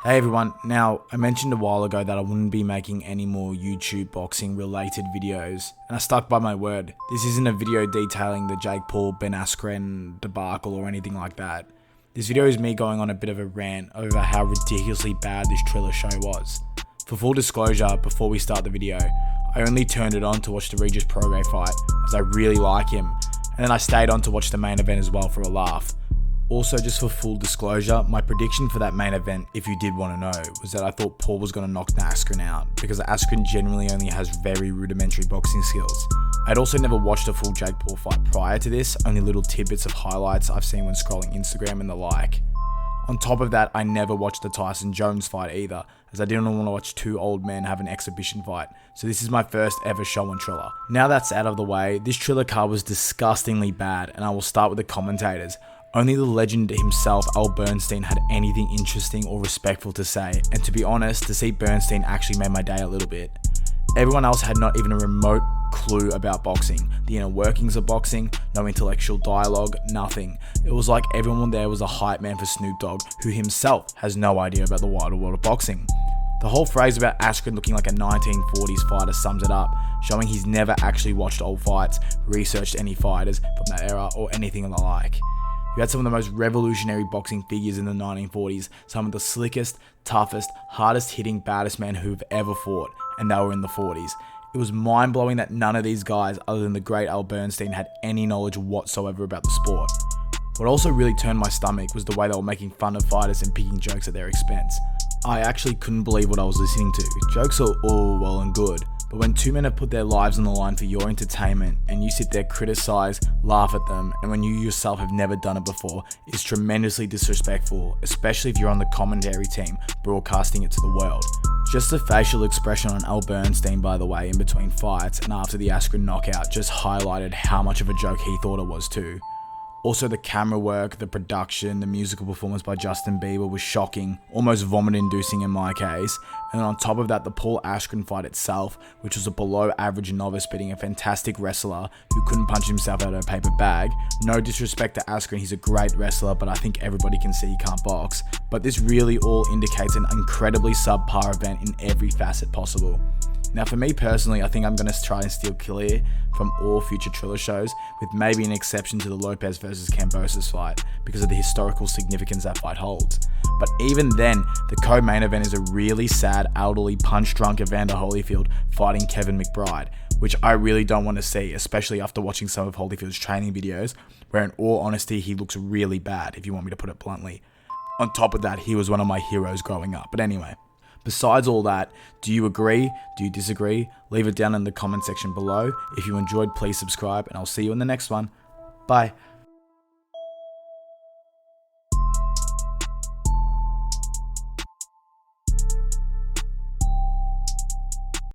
Hey everyone, now I mentioned a while ago that I wouldn't be making any more YouTube boxing related videos, and I stuck by my word. This isn't a video detailing the Jake Paul, Ben Askren debacle or anything like that. This video is me going on a bit of a rant over how ridiculously bad this Triller show was. For full disclosure, before we start the video, I only turned it on to watch the Regis Prograis fight, as I really like him, and then I stayed on to watch the main event as well for a laugh. Also, just for full disclosure, my prediction for that main event, if you did want to know, was that I thought Paul was going to knock Askren out, because Askren generally only has very rudimentary boxing skills. I'd also never watched a full Jake Paul fight prior to this, only little tidbits of highlights I've seen when scrolling Instagram and the like. On top of that, I never watched the Tyson Jones fight either, as I didn't want to watch two old men have an exhibition fight, so this is my first ever show on Triller. Now that's out of the way, this Triller card was disgustingly bad, and I will start with the commentators. Only the legend himself, Al Bernstein, had anything interesting or respectful to say, and to be honest, to see Bernstein actually made my day a little bit. Everyone else had not even a remote clue about boxing, the inner workings of boxing, no intellectual dialogue, nothing. It was like everyone there was a hype man for Snoop Dogg, who himself has no idea about the wider world of boxing. The whole phrase about Askren looking like a 1940s fighter sums it up, showing he's never actually watched old fights, researched any fighters from that era, or anything of the like. You had some of the most revolutionary boxing figures in the 1940s, some of the slickest, toughest, hardest hitting, baddest men who've ever fought, and they were in the 40s. It was mind-blowing that none of these guys, other than the great Al Bernstein, had any knowledge whatsoever about the sport. What also really turned my stomach was the way they were making fun of fighters and picking jokes at their expense. I actually couldn't believe what I was listening to. Jokes are all well and good, but when two men have put their lives on the line for your entertainment and you sit there, criticize, laugh at them, and when you yourself have never done it before, it's tremendously disrespectful, especially if you're on the commentary team broadcasting it to the world. Just the facial expression on Al Bernstein, by the way, in between fights and after the Askren knockout just highlighted how much of a joke he thought it was too. Also, the camera work, the production, the musical performance by Justin Bieber was shocking, almost vomit-inducing in my case. And on top of that, the Paul Askren fight itself, which was a below-average novice beating a fantastic wrestler who couldn't punch himself out of a paper bag. No disrespect to Askren, he's a great wrestler, but I think everybody can see he can't box. But this really all indicates an incredibly subpar event in every facet possible. Now for me personally, I think I'm going to try and steer clear from all future Triller shows, with maybe an exception to the Lopez versus Kambosos fight, because of the historical significance that fight holds. But even then, the co-main event is a really sad, elderly, punch-drunk Evander Holyfield fighting Kevin McBride, which I really don't want to see, especially after watching some of Holyfield's training videos, where in all honesty he looks really bad, if you want me to put it bluntly. On top of that, he was one of my heroes growing up. But anyway, besides all that, do you agree? Do you disagree? Leave it down in the comment section below. If you enjoyed, please subscribe, and I'll see you in the next one. Bye.